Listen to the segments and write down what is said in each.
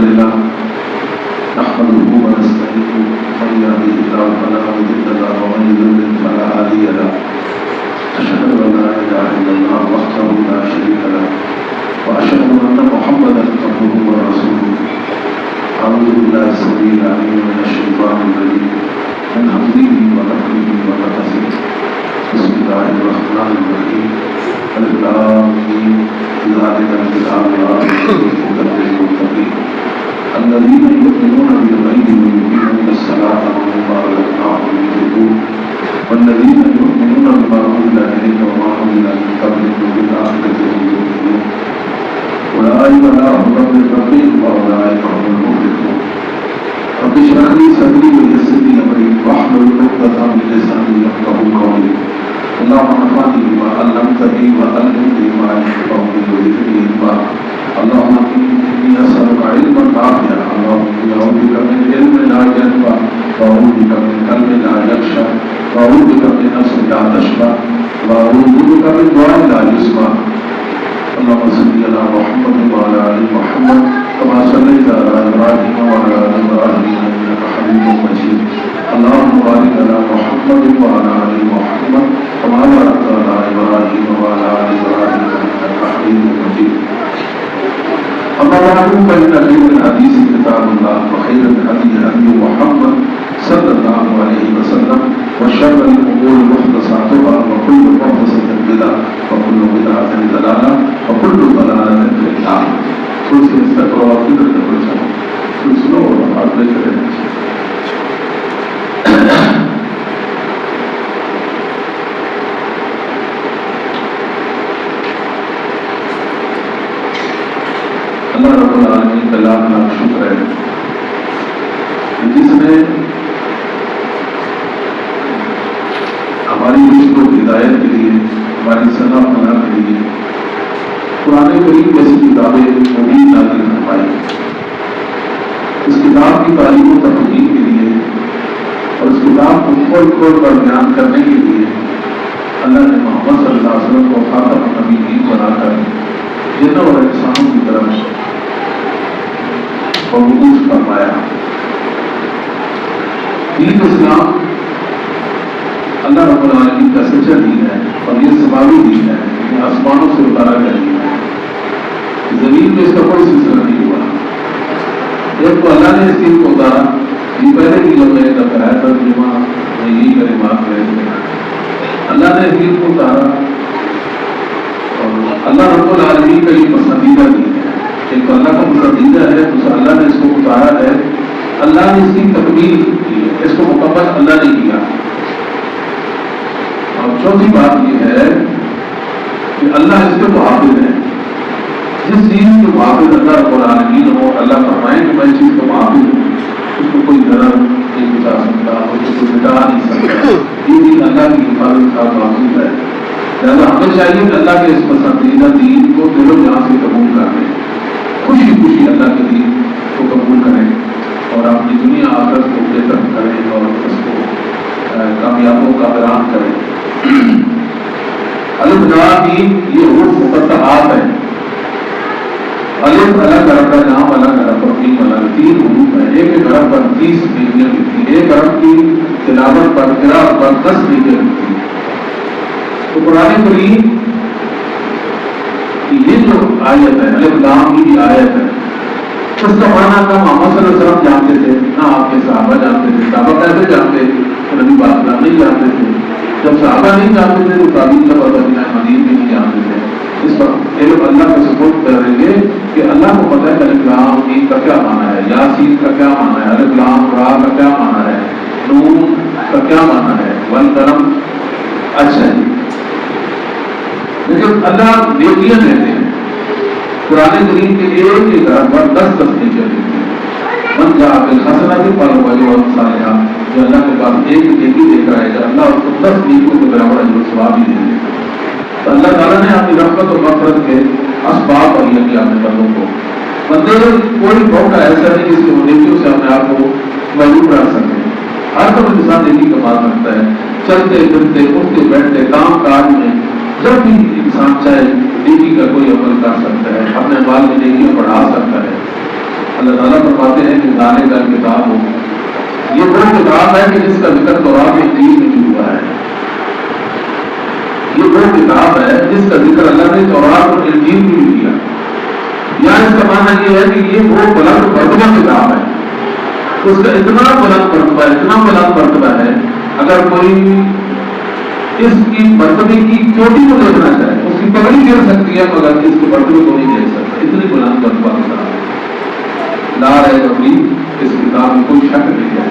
لله نحمده ونستعينه من يهده الله فلا مضل له ومن يضلل فلا هادي له أشهد أن لا إله إلا الله وحده لا شريك له وأشهد أن محمدا عبده ورسوله أعوذ بالله السميع العليم من الشيطان الرجيم من همزه ونفخه ونفثه بسم الله الرحمن الرحيم الف لام میم ذلك الكتاب لا ريب فيه هدى للمتقين الذين يؤمنون بالغيب ويقيمون الصلاة ومما رزقناهم ينفقون والذين يؤمنون بما أنزل إليك وما أنزل من قبلك وبالآخرة هم يؤمنون أولئك على هدى من ربهم وأولئك هم المفلحون رب اشرح لي صدري ويسر لي أمري واحلل عقدة من لساني يفقهوا قولي اللهم انفعني بما علمتني وعلمني ما ينفعني وزدني علما اللهم إني أسألك علما نافعا اللهم إني أعوذ بك من علم لا ينفع وأعوذ بك من قلب لا يخشع وأعوذ بك من نفس لا تشبع وأعوذ بك من دعاء لا يسمع اللهم صل على محمد وعلى آل محمد كما صليت على إبراهيم وعلى آل إبراهيم إنك حميد مجيد اللهم بارك على محمد وعلى آل محمد كما باركت على إبراهيم وعلى آل إبراهيم إنك حميد مجيد أما بعد فإن خير الحديث كتاب الله وخير الهدي هدي محمد صلى الله عليه وسلم وشر الأمور محدثاتها وكل محدثة بدعة وكل بدعة ضلالة وكل ضلالة في النار. كل استغفر وفكر الرجال كل سنة وفعل ذكر اللہ رب العالمین کا لاکھ لاکھ شکر ہے جس نے ہماری رشت و ہدایت کے لیے ہماری صلاح فلاح کے لیے قرآن کریم جیسی کتابیں مبین نازل فرمائی. اس کتاب کی تعلیم و تفہیم کے لیے اور اس کتاب کو کھول کھول کر بیان کرنے کے لیے اللہ نے محمد صلی اللہ علیہ وسلم کو خاتم النبیین بنا کر جنوں اور انسانوں کی طرف مبعوث فرمایا. دین اسلام اللہ رب العالمین کا سچا دین ہے اور یہ سماوی دین ہے، یہ آسمانوں سے اتارا گیا دین ہے. زمین میں اس کا کوئی سلسلہ نہیں ہوا. جب تو اللہ نے اس دین کو اتارا، یہ پہلے کی جو میں نے کرایا تھا جمعہ میں یہی کلمات رہے تھے. اللہ نے اس دین کو اتارا اور اللہ رب العالمین کا یہ پسندیدہ دین ہے. ایک تو اللہ کا پسندیدہ ہے، دوسرا اللہ نے اس کو اتارا ہے، اللہ نے اس کی تکمیل کی ہے، اس کو مکمل اللہ نے کیا. اور چوتھی بات یہ ہے کہ اللہ اس کے محافظ ہے. جس چیز کے محافظ اللہ رب العالمین ہو، اللہ فرمائے کہ میں اس چیز کا محافظ ہوں، اس کو کوئی ضرر نہیں پہنچا سکتا، اس کو مٹا نہیں سکتا. یہ دین اللہ کی حفاظت کا محفوظ ہے. لہٰذا ہمیں چاہیے کہ اللہ کے اس پسندیدہ دین کو دل و جان سے قبول کر لیں، خوشی خوشی اللہ کے دین کو قبول کریں اور اپنی دنیا آخرت کو بہتر کریں اور اس کو کامیابوں کا اعلان کریں. الف لام میم یہ حروف مقطعات ہیں. الف الگ عرب کا نام، الگ عرب اور میم الگ، تین حروف ہیں. ایک عرب پر 30 نیکیاں ملتی ہیں، ایک عرب کی تلاوت پر قراءت پر 10 نیکیاں ملتی ہیں. تو قرآن کریم یہ جو آیت ہے الف لام میم کی آیت ہے، اس کا معنی کا محمد صلی اللہ علیہ وسلم جانتے تھے، نہ آپ کے صحابہ جانتے تھے. صحابہ کیسے جانتے؟ نبی پاک نہیں جانتے تھے. جب صحابہ نہیں جانتے تھے تو تابعین مدینہ بھی نہیں جانتے تھے. اس پر علم اللہ کا سپورٹ کریں گے کہ اللہ کو پتہ ہے الف لام میم کا کیا معنی ہے، یاسین کا کیا معنی ہے، الف لام را کا کیا معنی ہے، نون کا کیا معنی ہے، والقلم. اچھا جی، لیکن اللہ نیکیاں دیتے ہیں. قرآن کریم کے ایک عرب پر 10 نیکیاں دیتے ہیں. من جاء بالحسنۃ فلہ اجر امثالھا. جو اللہ کے پاس ایک نیکی لے کر آئے گا، اللہ اس کو 10 نیکیوں کے برابر اجر و ثواب ہی دے گا. تو اللہ تعالیٰ نے اپنی رحمت و مغفرت کے اسباب مہیا کیا اپنے بندوں کو. بندے کوئی موقع ایسا نہیں جس کے نیکیوں سے اپنے آپ کو محروم رکھ سکے. ہر وقت انسان نیکی کا بات رکھتا ہے، چلتے پھرتے اٹھتے بیٹھتے کام کاج میں جب بھی انسان چاہے نیکی کا کوئی عمل کر سکتا ہے، اپنے مال میں نیکیاں بڑھا سکتا ہے. اللہ تعالیٰ فرماتے ہیں کہ ذالک الکتاب ہو، یہ وہ کتاب ہے کہ جس کا ذکر تورات اور انجیل میں بھی ہوا ہے. یہ وہ کتاب ہے جس کا ذکر اللہ نے تورات اور انجیل میں بھی کیا. یا اس کا معنی یہ ہے کہ یہ وہ بلند مرتبہ کتاب ہے. اس کا اتنا بلند مرتبہ ہے، اگر کوئی اس کی مرتبے کی چوٹی کو دیکھنا چاہے اس کی پگڑی گر سکتی ہے مگر اس کے مرتبے کو نہیں دیکھ سکتا. اتنی بلند مرتبہ کتاب ہے. لا ریب فیہ، اس کتاب میں کوئی شک نہیں ہے.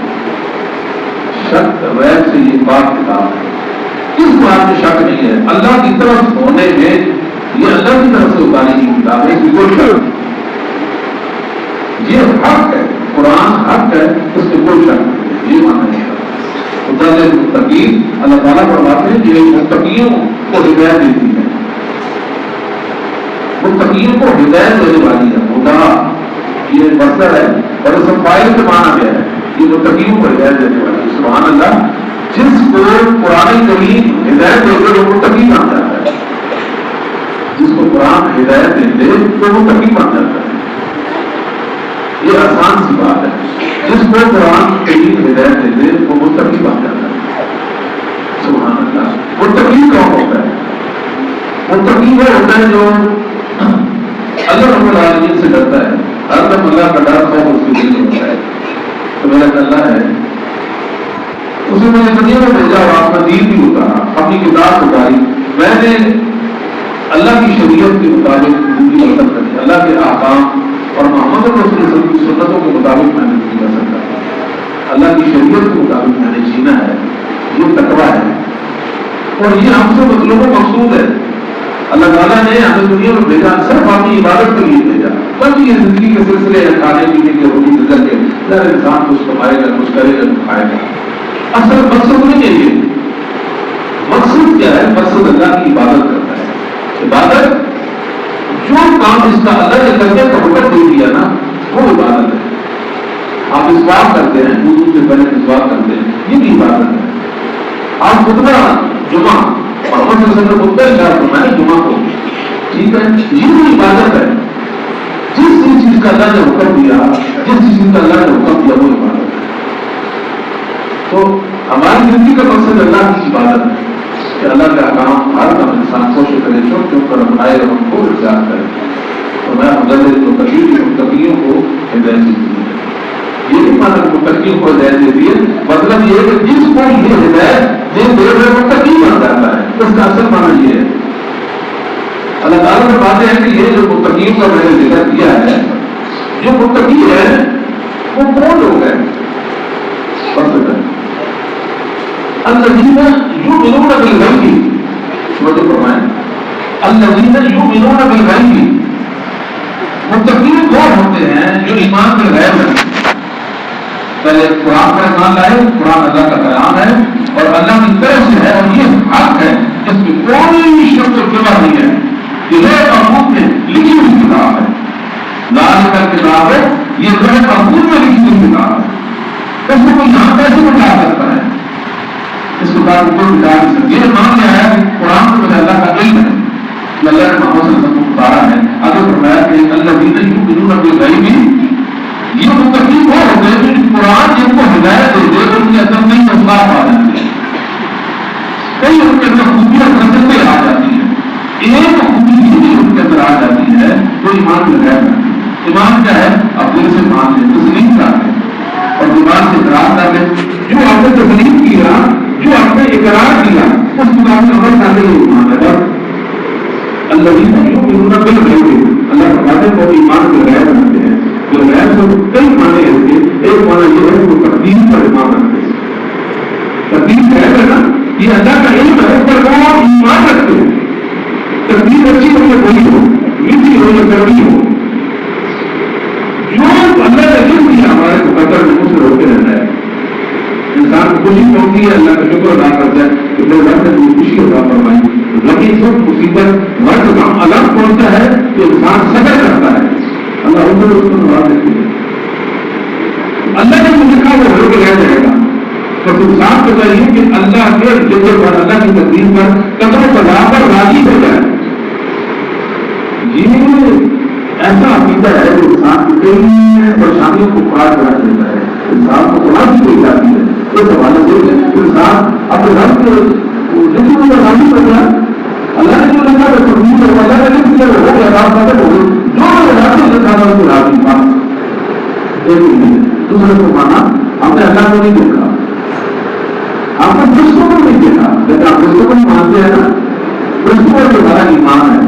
شک ریب سے یہ پاک کتاب ہے. اس بات میں شک نہیں ہے. اللہ کی طرف ہونے میں یہ اللہ کی طرف سے اتاری کی کتاب ہے، اس میں کوئی شک نہیں. یہ حق ہے، قرآن حق ہے، اس میں کوئی شک نہیں. یہ مانا ہے متقین. اللہ تعالیٰ فرماتے ہیں کہ متقیوں کو ہدایت دیتی ہے. متقیوں کو ہدایت دینے والی ہے. خدا یہ مصدر ہے اور اس فاعل کے معنی کیا ہے؟ یہ متقیوں کو ہدایت دینے والی ہے. سبحان اللہ. جس کو قرآن کریم ہدایت دے دے وہ متقی بن جاتا ہے. جس کو قرآن ہدایت دے دے تو وہ متقی بن جاتا ہے. یہ آسان سی بات ہے. جس کو قرآن کریم ہدایت دے دے وہ متقی بن جاتا ہے. سبحان اللہ. متقی کون ہوتا ہے؟ متقی وہ ہوتا ہے جو اللہ رب العالمین سے ڈرتا ہے. ہر دم اللہ کا ڈر خوف اس کے دل میں ہوتا ہے. تو میرا اللہ ہے اسے میں نے دنیا میں بھیجا اور آپ کا دین بھی اتارا، اپنی کتاب اتاری. میں نے اللہ کی شریعت کے مطابق زندگی بسر کری، اللہ کے احکام اور محمد رسول اللہ کی سنتوں کے مطابق میں نے زندگی بسر کری. اللہ کی شریعت کے مطابق میں نے جینا ہے. یہ تقویٰ ہے اور یہ ہم سے مطلوب و مقصود ہے. اللہ تعالیٰ نے ہمیں دنیا میں بھیجا صرف اپنی عبادت کے لیے بھیجا. بس یہ زندگی کے سلسلے کھانے پینے کے روٹی گزر کے ہر انسان کچھ کمائے گا، کچھ کرے گا، کچھ کھائے گا. اصل مقصد نہیں ہے. یہ مقصد کیا ہے؟ مقصد اللہ کی عبادت کرنا ہے. عبادت جو کام اس کا اللہ نے کرنے کا حکم دے دیا نا وہ عبادت ہے. آپ مسواک کرتے ہیں، وضو سے پہلے مسواک کرتے ہیں، یہ بھی عبادت ہے. آپ خطبہ جمعہ محمد صلی اللہ علیہ وسلم خطبہ ارشاد فرمایا جمعہ کو، ٹھیک ہے، یہ بھی عبادت ہے. جس چیز کا اللہ نے حکم دیا، جس چیز کا اللہ نے حکم دیا وہ عبادت ہے. تو ہماری زندگی کا مقصد اللہ کی عبادت ہے کہ اللہ کا کام ہر کام انسان کوشش کرے چھوٹ چھوٹ کر اپنائے اور ہم کو ارشاد کرے. تو میں متقیوں کو ہدایت دیتی ہے. یہ نہیں مانا متقیوں کو ہدایت دیتی ہے، مطلب یہ ہے کہ جس کو یہ ہدایت دے دے وہ متقی بن جاتا ہے. اس کا اصل مانا یہ ہے. اللہ تعالیٰ نے باتیں ہیں کہ یہ جو متقیوں کا میں نے ذکر کیا ہے، جو متقی ہے وہ کون لوگ ہیں؟ الذین یؤمنون بالغیب، توجہ فرمائیں، الذین یؤمنون بالغیب. متقی کون ہوتے ہیں؟ جو ایمان بالغیب ہے. پہلے قرآن پر ایمان لائے. قرآن اللہ کا کلام ہے اور اللہ کی طرف سے ہے اور یہ حق ہے جس میں کوئی شک و شبہ نہیں ہے. یہ محفوظ میں لکھی ہوئی کتاب ہے. لال کا کتاب ہے، یہ محفوظ میں لکھی ہوئی کتاب ہے. اس کو کوئی یہاں کیسے بتا سکتا ہے؟ اس کو بات کو بتا نہیں سکتے. یہ مان لیا ہے کہ قرآن کو اللہ کا علم ہے، اللہ نے محمد صلی اللہ علیہ وسلم کو اتارا ہے. اگر فرمایا کہ الذین یؤمنون بالغیب، یہ متقی وہ ہوتے ہیں جو قرآن جن کو ہدایت دے دے ان کے اندر کئی مسئلات آ جاتے ہیں، کئی ان کے اندر خوبیاں خصلتیں آ جاتی ہیں. ایک خوبی بھی ان کے اندر آ جاتی ہے تو ایمان بالغیب ہے. ایمان کیا ہے؟ اب دل سے مان لیں، تسلیم کر لیں اور زبان سے اقرار کر لیں. جو آپ نے تسلیم کیا، جو آپ نے اقرار کیا، اس کی بات میں عمل کرنے کے ایمان ہے. بس الذین یؤمنون بالغیب، اللہ فرماتے ہیں وہ ایمان بالغیب رکھتے ہیں. بالغیب سے کئی معنی ہیں. ایک معنی یہ ہے کہ وہ تقدیر پر ایمان رکھتے ہیں. تقدیر غیب ہے نا، یہ اللہ کا علم ہے پر وہ ایمان رکھتے ہیں. تقدیر اچھی ہو یا بری ہو، میٹھی ہو یا کڑوی ہو، جو اللہ نے علم دیا ہمارے مقدر میں اسے روکے رہتا ہے. انسان کو خوشی پہنچتی ہے، اللہ کا شکر ادا کرتا ہے کہ میرے رب نے خوشی عطا فرمائی. لیکن سب مصیبت وقت کام الگ پہنچتا ہے تو انسان صبر کرتا ہے. اللہ اس کو نواز دیتی ہے. اللہ نے مجھے کہا وہ ہو کے رہ جائے گا. تو انسان کو چاہیے کہ اللہ کے ذکر پر، اللہ کی تقدیر پر قدم بلا کر راضی ہو جائے. یہ ایسا عقیدہ ہے جو انسان کی کئی پریشانیوں کہانیوں کو پاٹ رکھ دیتا ہے، انسان کو قرآن کی جاتی ہے. اس حوالے سے انسان اپنے رب کے لیکن وہ راضی ہو گیا. اللہ نے جو لکھا ہے تقدیر ہے، اللہ نے لکھ دیا ہو گیا، رات ختم ہو گئی. جو راضی لکھا تھا وہ راضی تھا. دوسرے کو مانا ہم نے اللہ کو نہیں دیکھا، ہم نے دوستوں کو نہیں دیکھا، لیکن آپ دوستوں کو نہیں مانتے ہیں نا. دوستوں پر ہمارا ایمان ہے.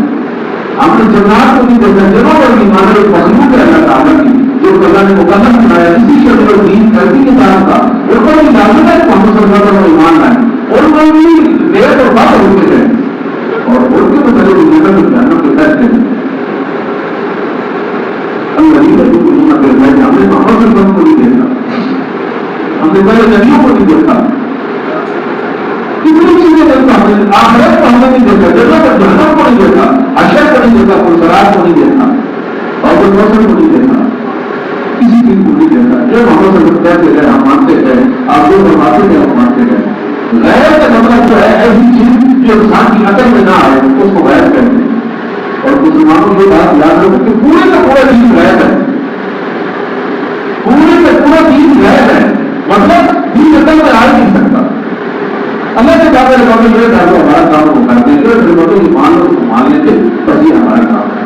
ہم نے جنات کو نہیں دیکھا، جنوں پر ایمان ہے. مخلوق ہے اللہ تعالیٰ کی جو اللہ نے مقدم بنایا، اسی شکل اور دین کرتی کے ساتھ تھا. ان کو بھی لازم ہے کہ محمد صلی اللہ علیہ وسلم ایمان لائیں. ان کو بھی دیر اور بات ہوتے ہیں اور ان کے مطلب جنت جانب کے فیصلے ہیں. ہم نے محمد صلی اللہ علیہ وسلم کو نہیں دیکھا، ہم نے پہلے نبیوں کو نہیں دیکھا، کتنی چیزیں دیکھا. ہم نے آخرت کو ہم نے نہیں دیکھا، جنت اور جہنم کو نہیں دیکھا، حشر کو نہیں دیکھا، پرسرات کو نہیں دیکھا، اور موسم کو نہیں دیکھا، کسی چیز کو نہیں دیکھا. جو محمد صلی اللہ علیہ وسلم گئے ہم مانتے گئے، آپ جو فرماتے گئے ہم مانتے گئے. غیر کا مطلب جو ہے ایسی چیز جو انسان کی عقل میں نہ آئے اس کو غیر کہتے ہیں. اور مسلمانوں کو یہ بات یاد رکھو کہ پورے کا پورا دین غیر ہے، پورے کا پورا دین غیر ہے. مطلب دین عقل میں آ نہیں سکتا. اللہ کے بات یہ ڈالو ہمارا کام وہ کرتے ہیں، جو مان لو مان لیتے بس یہ ہمارا کام ہے.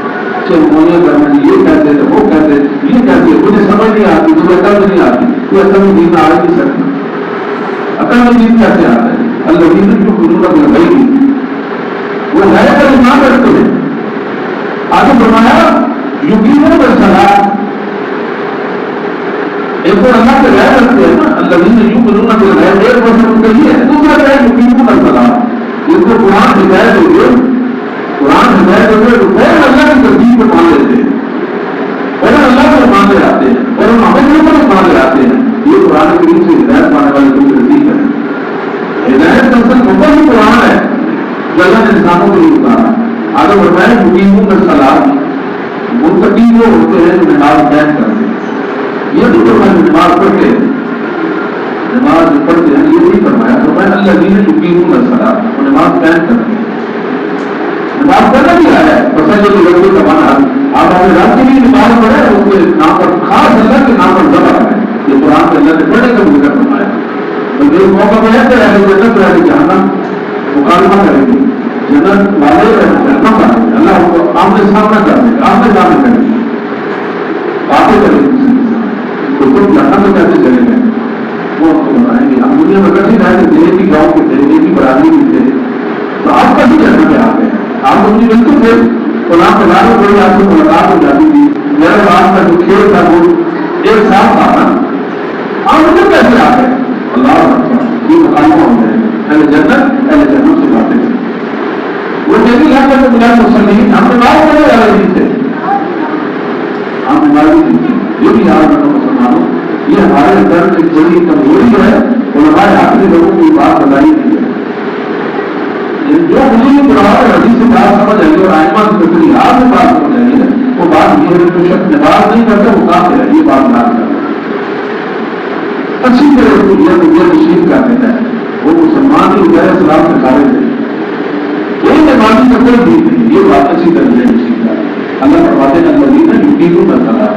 یہ کہتے تھے وہ کہتے یہ کہتے مجھے سمجھ نہیں آتی، مجھے عقل نہیں آتی. تو عقل میں دین آ نہیں سکتا. عقل میں دین کیسے آتا ہے؟ اللہ دین جو حضور لگائی وہ غیر پر ایمان رکھتے ہیں. آگے فرمایا یقیناً بالصلاۃ، ایک اور اللہ سے غیر رکھتے ہیں نا، اللہ دین یقیناً بالغیب، ایک وقت کہیے دوسرا غیر یقیناً بالصلاۃ. جس کو قرآن ہدایت ہوگی، قرآن ہدایت ہوگی تو پھر اللہ کی ترتیب کو مان لیتے ہیں، پھر اللہ کو مان لے آتے ہیں، پھر ہم ہمیں کو مان لے آتے ہیں. یہ قرآن کریم سے ہدایت پانے والے لوگ ترتیب ہے. ہدایت کا اصل مطلب ہی قرآن ہے جو اللہ نے انسانوں کو نہیں اتارا. آگے بڑھائے یقیناً بالصلاۃ، متقی وہ ہوتے ہیں جو نماز قائم کرتے ہیں. یہ نہیں فرمایا نماز پڑھتے ہیں، نماز پڑھتے ہیں یہ نہیں فرمایا. فرمایا الذین یقیمون الصلاۃ، وہ نماز قائم کرتے ہیں. نماز پڑھنا بھی ہے بس جو لوگوں کا مانا آپ اپنے رب کے لیے نماز پڑھے اس کے نام پر خاص اللہ کے نام پر ذبح ہے. یہ قرآن کے اللہ نے پڑھنے کا ذکر فرمایا. تو جو موقع پہ رہتے رہے جنت رہے جہنم مکالمہ کریں گے، جنت والے جہنم والے اللہ کو آمنے سامنا کر دیں گے، آمنے سامنے کریں گے، باتیں کریں گے. تو تم جہنم میں کیسے چلے گئے وہ ہم کو بتائیں گے. ہم دنیا میں کیسے رہے تھے، دیے کی گاؤں کے تھے، دیے کی برادری بھی تھے، تو آپ کیسے جہنم میں آ گئے؟ آپ تو مجھے بالکل تھے. قرآن کے بارے میں آپ سے ملاقات ہو جاتی تھی، میرا بات کا جو کھیل تھا وہ ایک ساتھ تھا نا. آپ مجھے کیسے آ گئے؟ اللہ یہ مکالمہ ہو گئے. پہلے جنت سے باتیں تھیں. وہ جیسے لگتا ہے بلا مسلم ہم نے بات کرنے والے نہیں تھے، ہم ہماری نہیں تھی. یہ بھی یاد رکھو مسلمانوں، یہ ہمارے اندر ایک بڑی کمزوری ہے. علماء آخری لوگوں کو یہ بات بتائی نہیں ہے. جو مجھے قرآن اور حدیث سے بات سمجھ آئی اور آئمہ کی تفصیلات سے بات سمجھ آئی ہے وہ بات یہ ہے کہ شخص نماز نہیں کرتا وہ کافر ہے. یہ بات یاد کرتا اچھی طرح اس کو یہ تشریف کر دیتا ہے. وہ مسلمان ہی ہوتا ہے، اسلام سے خارج ہے، کوئی نمازی کا کوئی بھی نہیں. یہ بات اچھی طرح سے تشریف کر اللہ فرماتے ہیں الذین یقیمون الصلاۃ،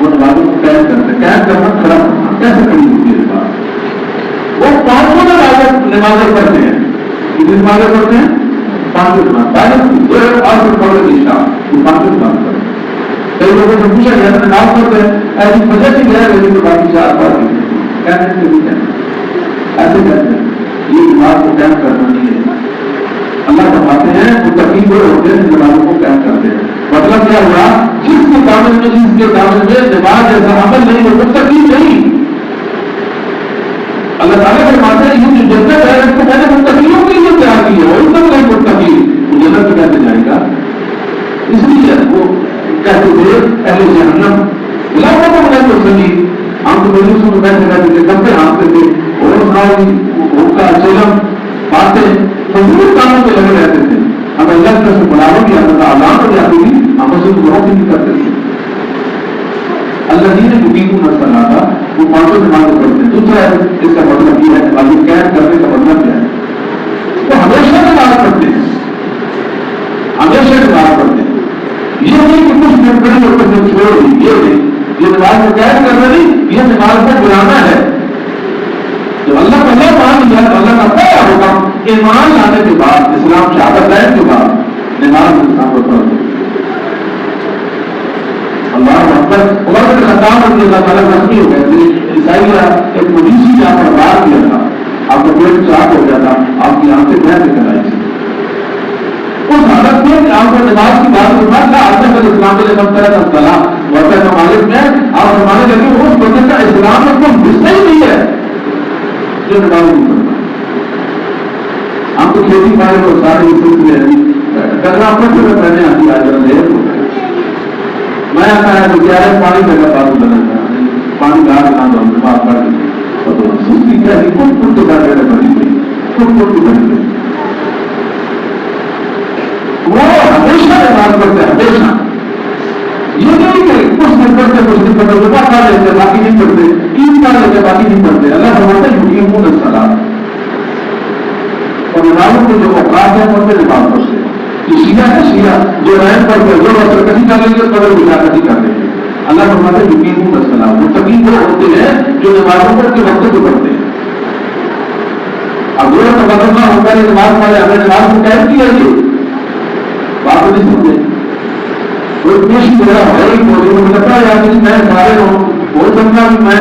وہ نمازوں کو قائم کرتے ہیں. قائم کرنا کھڑا کرنا کیسے کھڑی ہوتی ہے بات؟ وہ پانچوں نمازیں پڑھتے ہیں. کتنی نمازیں پڑھتے ہیں؟ پانچوں نماز. پانچوں نماز پڑھتے ہیں. کئی لوگوں سے پوچھا گیا نماز پڑھتے ہیں ایسی وجہ سے گیا لیکن تو باقی چار بار کہنے سے بھی کہتے ایسے کہتے ہیں. یہ نماز کو قائم کرنا نہیں ہے. اللہ فرماتے ہیں وہ تقریب ہوتے ہیں نمازوں کو قائم کرتے ہیں. مطلب کیا ہوا؟ جس کے کامل میں نماز جیسا عمل نہیں ہے وہ تقریب نہیں. اللہ تعالیٰ فرماتے ہیں یہ جو جنت ہے اس کو میں نے متقیوں کے لیے تیار کی ہے، اور ان کا متقی وہ جنت میں کیسے جائے گا؟ اس لیے وہ کہتے تھے اہل جہنم علاقوں کو بنا کر سنی. ہم تو مجلس میں بیٹھے رہتے تھے، کپڑے ہانکتے تھے اور ان کا چلم باتیں فضول کاموں پہ لگے رہتے تھے. ہمیں اللہ کی طرف سے بلاوٹ بھی آتا تھا، اعلان ہو جاتی تھی، ہم اسے بہت ہی نہیں کرتے تھے. الذین یقیمون الصلاۃ، وہ پانچوں نمازیں پڑھتے ہیں. دوسرا ہے اس کا مطلب یہ ہے ابھی قید کرنے کا مطلب کیا ہے؟ وہ ہمیشہ نماز پڑھتے ہیں، ہمیشہ نماز پڑھتے ہیں. یہ نہیں کہ کچھ دن پڑھی اور کچھ دن چھوڑ دی، یہ نہیں. نماز کو قید کرنا نہیں، یہ نماز کو گرانا ہے. جب اللہ کا اللہ مان لیا تو اللہ کا پہلا ہوگا ایمان لانے کے بعد، اسلام شہادت لانے کے بعد نماز انسان کو پڑھ دے. اللہ اکبر. عمر بن خطاب رضی اللہ تعالیٰ زخمی ہو گئے تھے. عیسائی کا ایک مویشی نے آپ پر وار کیا تھا، آپ کا پیٹ چاک ہو گیا تھا، آپ کی آنکھیں بہہ نکل آئی تھی. اس حالت میں آپ کو نماز کی بات سنا تھا. آدمی کا اسلام کے لیے بنتا ہے السلام وقت مالک میں آپ فرمانے لگے اس بندے کا اسلام میں کوئی حصہ ہی نہیں ہے جو نماز نہیں پڑھتا. ہم تو کھیتی باڑی کو سارے سلسلے ڈگرا پڑھتے ہوئے پہنے آتی آج لیٹ ہو گئے. میں آتا ہے تو کیا ہے پانی کا بات بنانا پانی گاڑ کھانا بات پڑ گئی سستی کیا کچھ کچھ کے ساتھ بڑی گئی کچھ کچھ کی بڑی گئی. وہ ہمیشہ نماز پڑھتے ہیں ہمیشہ. یہ نہیں کہ کچھ دن پڑھتے کچھ دن پڑھتے روپا کھا لیتے باقی نہیں پڑھتے، عید کھا لیتے باقی نہیں پڑھتے. اللہ فرماتا ہے یقین الصلاۃ. اور نمازوں کے جو اوقات ہیں ان پہ نماز پڑھتے ہیں. شیعہ ہے شیعہ جو رائن پڑھتے جو اثر کسی کر لیں گے قدر بلا کسی کر لیں گے. اللہ فرماتا ہے یقین الصلاۃ. متقی وہ ہوتے ہیں جو نمازوں پر کے وقت کو پڑھتے ہیں. اب جو تبادلہ ہوتا ہے نماز پڑھے ہمیں نماز کو قید کیا یہ بات نہیں سمجھے. کوئی پیشی میرا ہے ہی مجھے لگتا ہے یار میں سارے ہو سکتا ہوں میں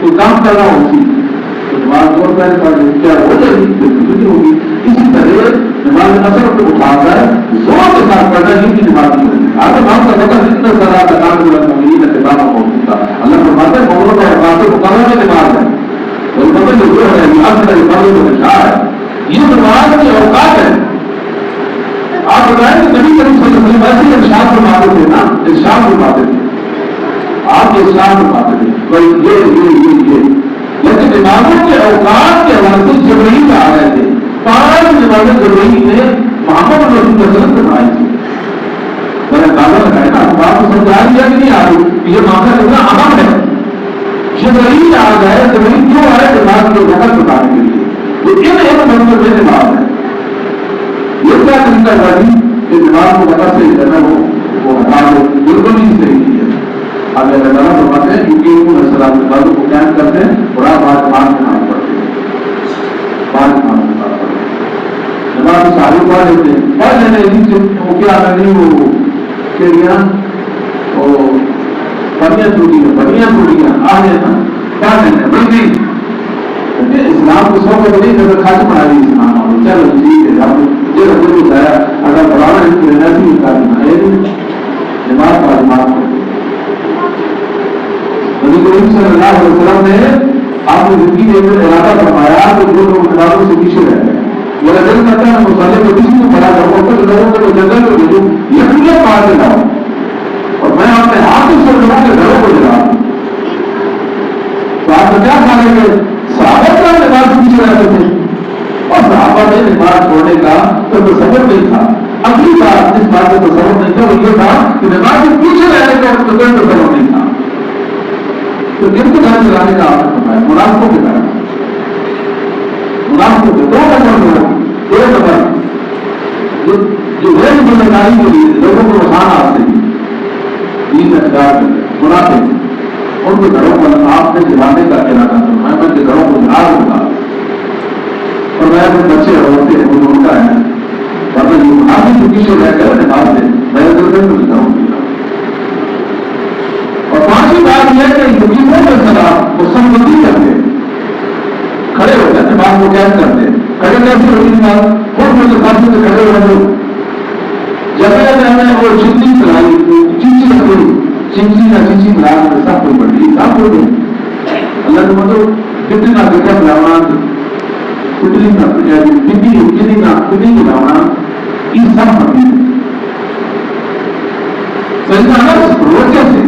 کوئی کام کر رہا ہوں تو نماز بہت پہلے پڑھ لیں کیا ہو جائے گی بالکل نہیں ہوگی. اسی طرح نماز اثر کو اٹھا کر زور کے ساتھ پڑھنا ہی کی نماز نہیں ہوگی. آپ نماز کا پتہ جتنا سارا کام مجھے کتاب ہوتا اللہ فرماتا ہے مغرب کا اوقات مقررہ میں نماز ہے. اور مطلب جو ہے نماز کا عبادت و نشاء ہے یہ نماز کے اوقات ہے. آپ بتائیں کہ نبی کریم صلی اللہ علیہ وسلم ایسے ارشاد فرماتے تھے نا ارشاد فرماتے تھے آپ ارشاد فرماتے تھے بھائی یہ لیکن نمازوں کے اوقات کے حوالے سے جبرائیل آ رہے تھے. 5 نمازیں جبرائیل نے محمد رسول اللہ صلی اللہ علیہ وسلم فرمائی تھی. میں نے اندازہ لگایا نا بات کو سمجھا دیا کہ نہیں آ رہی یہ معاملہ اتنا اہم ہے. جبرائیل آ گئے جبرائیل کیوں آئے نماز کے وقت بتانے کے لیے تو ان منظر میں نماز ہے. یہ کیا طریقہ ہوا جی کہ نماز کو پتہ سے کرنا وہ ہٹا دو بالکل ہی صحیح نہیں ہے. اب اللہ تعالیٰ فرماتے ہیں کیونکہ السلام کے بعد کو قائم کرتے ہیں اور آپ آج نماز میں نماز پڑھتے ہیں. پانچ نماز میں نماز پڑھتے ہیں نماز ساری پڑھ لیتے ہیں پڑھ لینے وہ کیا نہیں وہ کیڑیاں وہ بڑیاں ٹوٹیاں آ جائے نا پڑھ لینا بھائی نہیں اسلام کو سو کو نہیں کرتا خاص پڑھا رہی اسلام اور چلو ٹھیک ہے آپ مجھے رکھنے کو بتایا اگر پڑھانا اس کی ایسی بتا دینا نماز کا نماز نبی کریم صلی اللہ علیہ وسلم نے آپ نے زندگی میں ارادہ فرمایا کہ جو لوگ نمازوں سے پیچھے رہ گئے میرا دل کرتا ہے مسالے کو کسی کو بڑا کروں کچھ لوگوں کو جنگل میں بھیجوں یقیناً پار جلاؤں اور میں اپنے ہاتھ سے لوگوں کے گھروں کو جلاؤں. تو آپ نے کیا کھا لیں گے صحابہ کا نماز پیچھے رہتے تھے اور صحابہ نے نماز چھوڑنے کا تو تصور نہیں تھا. اگلی بات اس بات کا تصور نہیں تھا وہ یہ تھا کہ نماز کے پیچھے رہنے کا کوئی تصور نہیں تھا. تو جن کو گھر چلانے کا آپ نے بتایا منافقوں کے طرح منافقوں کے 2 نمبر جو غیر ذمہ داری کے لیے لوگوں کو اٹھانا آتے ہیں دین اختیار کرتے منافق ان کے گھروں پر آپ نے جلانے کا ارادہ کرنا ہے. ان کے گھروں کو جلا دوں گا اور میں اپنے بچے ہوتے ہیں وہ ان کا ہے ورنہ یہ منافق کے پیچھے رہ کر نماز دیں میں دل میں لکھا ہوں. اور 5ویں بات یہ ہے کہ یقینوں کے خلاف وہ سمبندی کرتے کھڑے ہو جاتے بات کو قید کرتے کھڑے کیسے ہوتی بات خود مجھے خاصی سے کھڑے ہو جاتے جگہ میں نے وہ چنچی چلائی چنچی رکھی چنچی نہ چنچی ملا کر سب کوئی بڑی سب کو دیں اللہ نے مطلب کتنی نہ دیکھا بلاونا کتنی نہ کتنی نہ بلاونا یہ سب بڑی روز کیسے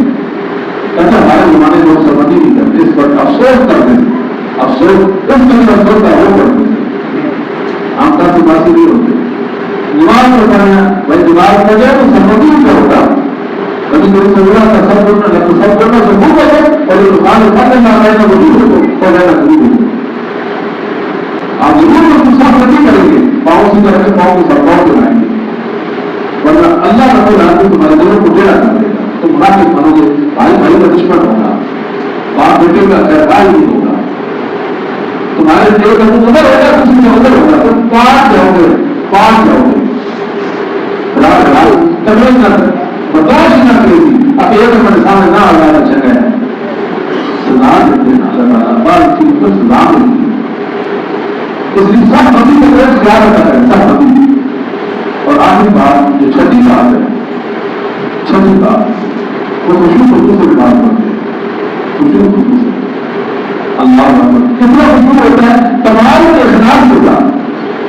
کہتے ہمارے زمانے لوگ سمجھ نہیں کرتے اس پر افسوس کرتے تھے افسوس اس طرح افسوس کا وہ کرتے تھے عام طور سے باسی نہیں ہوتے نماز میں پڑھنا بھائی نماز پڑھ جائے تو سمجھ نہیں ہوتا کبھی کوئی سمجھا سب کرنا سبوت ہے اور جو دکان پڑھنے میں آ رہے ہیں وہ نہیں ہو پڑھنا ضرور ہو آپ ضرور سب نہیں کریں گے پاؤں سے کر کے پاؤں کو سب پاؤں کے لائیں گے ورنہ اللہ رب العالمین تمہارے دلوں کو ڈیرا کر دے گا تو منافق بنو گے بھائی بھائی کا دشمن ہوگا باپ بیٹے کا سرکار نہیں ہوگا. تمہارے پیٹ کا ادھر ہوگا, کسی میں ادھر ہوگا, تم پانچ جاؤ گے. تمہیں نہ برداشت نہ کرے گی. اب ایک ہمارے سامنے نہ آ جانا چاہے سزا دیتے ہیں اللہ تعالیٰ بات کی اوپر سزا ملتی ہے. اس لیے سب نبی کے طرف کیا رکھا ہے, سب نبی. اور آخری بات جو چھٹی بات ہے, چھٹی بات وہ خوشی خودوں سے بات کرتے ہیں. خوشی خودوں سے اللہ کتنا خوشی ہوتا ہے تمام کے خلاف ہوگا.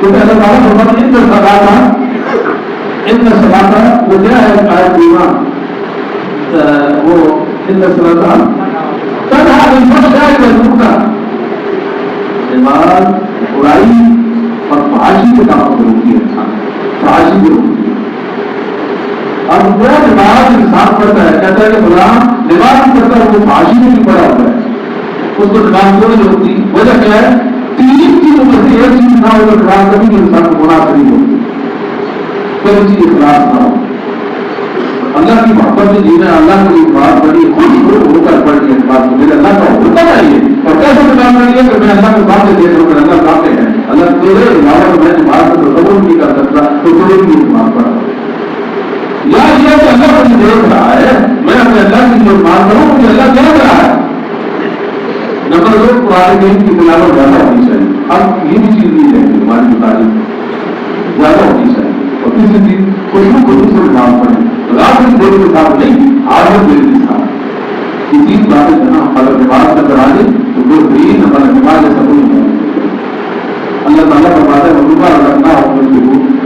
کیونکہ اللہ تعالیٰ فرماتے ہیں ان سزا تھا ان سزا تھا وہ کیا ہے آیت بیمہ وہ ان سزا تھا تنہا بالفحشاء والمنکر نماز برائی اور فحاشی کے کاموں کو روکتی ہے انسان, فحاشی کو روکتی ہے. اب وہ نماز انسان پڑھتا ہے کہتا ہے کہ غلام نماز پڑھتا ہے وہ فحاشی میں بھی پڑا ہوا ہے, اس کو نماز کیوں نہیں روکتی؟ وجہ کیا ہے؟ تین چیزوں میں سے ایک چیز نہ ہو تو خلاف کبھی بھی انسان کو مناسب نہیں ہوتی, کوئی چیز اخلاص نہ ہو. اللہ کی محبت میں جینا, اللہ کی بات بڑی خوش ہو کر پڑھنی ہے بات کو, میرے اللہ کا ہوتا چاہیے. اور کیسے بتانا چاہیے کہ میں اللہ کے سامنے دیکھ رہا ہوں, میرے اللہ سامنے ہے, اللہ تیرے علاوہ میں بات کو تصور نہیں کر سکتا تو تیرے بھی بات پڑھ رہا ہوں. یا یہ کہ اللہ مجھے دیکھ رہا ہے, میں اپنے اللہ کی جو بات کروں مجھے اللہ دیکھ رہا ہے. نمبر 2 قرآن کریم کی تلاوت زیادہ ہونی چاہیے. اب یہ بھی چیز نہیں ہے کہ ہماری تعلیم زیادہ ہونی چاہیے. اور کسی چیز خوشبو خود سے نام پڑے رات میں دیر کے ساتھ نہیں, آج دیر کے ساتھ کسی بات ہے نا اگر نماز کا کرا دے تو وہ دین ہمارا نماز ایسا نہیں ہے. اللہ تعالیٰ کا بات ہے مطلوبہ رکھنا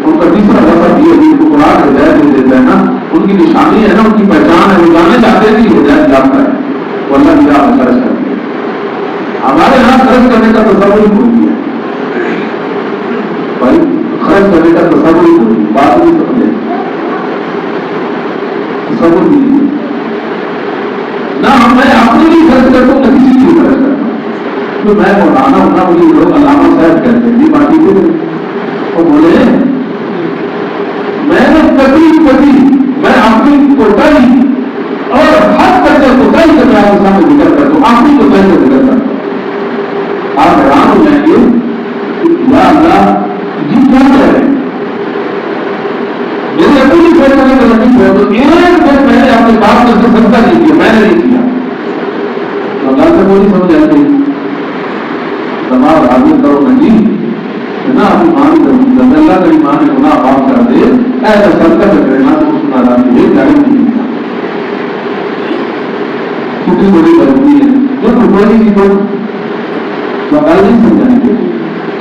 ان کا تیسرا وقت یہ ہے کہ قرآن ہدایت دے دیتا ہے نا, ان کی نشانی ہے نا, ان کی پہچان ہے, وہ جانے چاہتے ہیں کہ ہدایت جانتا ہے وہ اللہ کی راہ میں خرچ کرتے ہیں. ہمارے یہاں خرچ کرنے کا تصور ہی بھول گیا بھائی, خرچ کرنے کا تصور ہی بھول گیا, بات نہیں سمجھے, تصور نہیں نہ میں اپنے لیے خرچ کرتا ہوں نہ کسی کی خرچ کرتا ہوں. تو میں مولانا ہونا مجھے لوگ علامہ صاحب کہتے ہیں پارٹی کو, وہ بولے میں نے کبھی میں اپنی کوتاہی اور ہر طرح کوتاہی کا میں آپ کے سامنے ذکر کرتا ہوں, اپنی کوتاہی کا ذکر کرتا ہوں. آپ حیران ہو جائیں گے یا اللہ جی کیا کہہ رہے ہیں. میرے اپنی فیصلے کا نہیں ہوا تو ایک دن میں نے اپنے باپ میں سے سبزہ نہیں کیا, میں نے نہیں کیا. تو اللہ سے وہ نہیں سمجھ آتے تمام حاضر کرو نا جی نا اپنی مان کروں جب اللہ کا ایمان گناہ معاف کر دے ایسا سبزہ کر رہے نا تو اس کو ناراض یہ جائے نہیں کتنی بڑی غلطی ہے جو بڑی کی تو وکال نہیں سمجھائیں گے.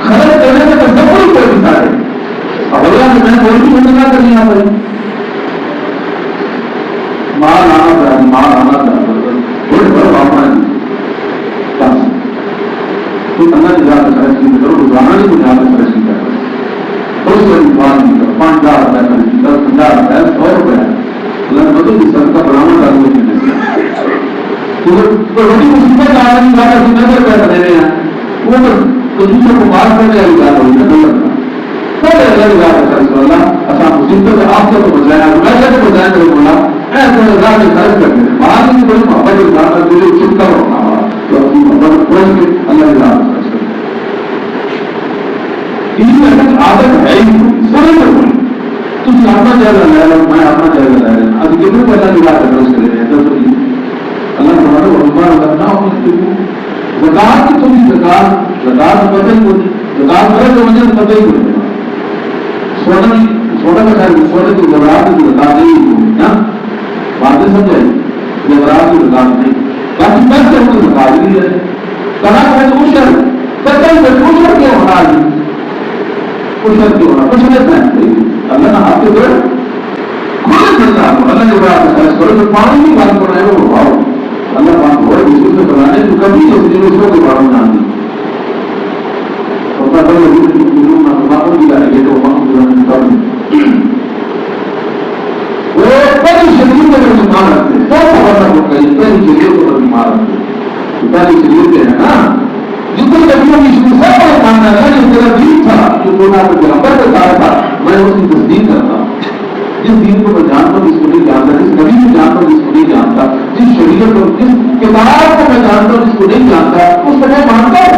خرچ کرنے کا تصور کوئی بھی سارے اب اللہ سے میں کوئی بھی مدد نہ کرنی آ پڑی مال آنا چاہیے, مال آنا چاہیے بڑے بڑے باپا ہے بس تو اللہ نے جا کے خرچ کی کرو, روزانہ نہیں کچھ جا کے خرچ کی کرو, بہت بڑی بات نہیں کرو, 5,000 روپئے خرچ کی کرو, 50 روپئے 100 روپئے اللہ نے بدل کی سب کا برامد آدمی تو بڑی مصیبت آ رہی بات ہے نظر پیسہ دے رہے ہیں وہ تو دوسرے کو معاف کرنے والی بات ہوئی نا غلط پہلے اللہ کی بات ہے اللہ اچھا مصیبت سے آپ کو بچایا میں کیسے بچایا تو بولا ایسے اللہ نے خرچ کر دیا باہر کی بڑی محبت کے ساتھ دل چھپتا ہونا تو اپنی محبت کھول کے اللہ کی بات خرچ کر دیا. عادت ہے ہی سمجھ میں کوئی تم اپنا جائزہ لے لو, میں اپنا جائزہ لے لینا, ابھی کتنے پیسہ کی بات خرچ کرے ہیں تو اللہ تمہارے وہاں لگنا ہو زکات کی تم زکات پتہ ہی ہوتی زکات کرے تو مجھے پتہ ہی ہوتا سونا کا خیر سونے کی زراعت کی زکات نہیں ہوگی نا, باتیں سمجھائی زراعت کی زکات نہیں, باقی پیسے ہم کو زکات نہیں ہے کہاں کہ اشر پتہ ہی اشر کیا ہونا آدمی اشر کیا ہونا کچھ نہیں ہے اللہ نے آپ کے گھر کھولے کرتا ہے اللہ نے بڑا خرچ کرو جو پانی کی بات کر رہے ہیں وہ بھاؤ اللہ پاک بہت مشکل سے بنانے تو کبھی اس دنوں کے بارے میں آتی وہ پہلی شریف میں اگر بیمار رکھتے ہیں تو خبر نہ پہلی شریف کو بیمار رکھتے ہیں پہلی شریف کے ہے نا جتنے کبھی کی شروع سے ماننا ہے جو میرا دین تھا جو کونا کو پیغمبر کے ساتھ تھا میں اس کی تصدیق کرتا ہوں. جس دین کو میں جانتا ہوں جس کو نہیں جانتا, جس نبی کو جانتا ہوں جس کو نہیں جانتا, جس شریعت شریعت کو، جس کتاب کو میں جانتا ہوں، جس کو نہیں جانتا اس کو میں مانتا ہوں،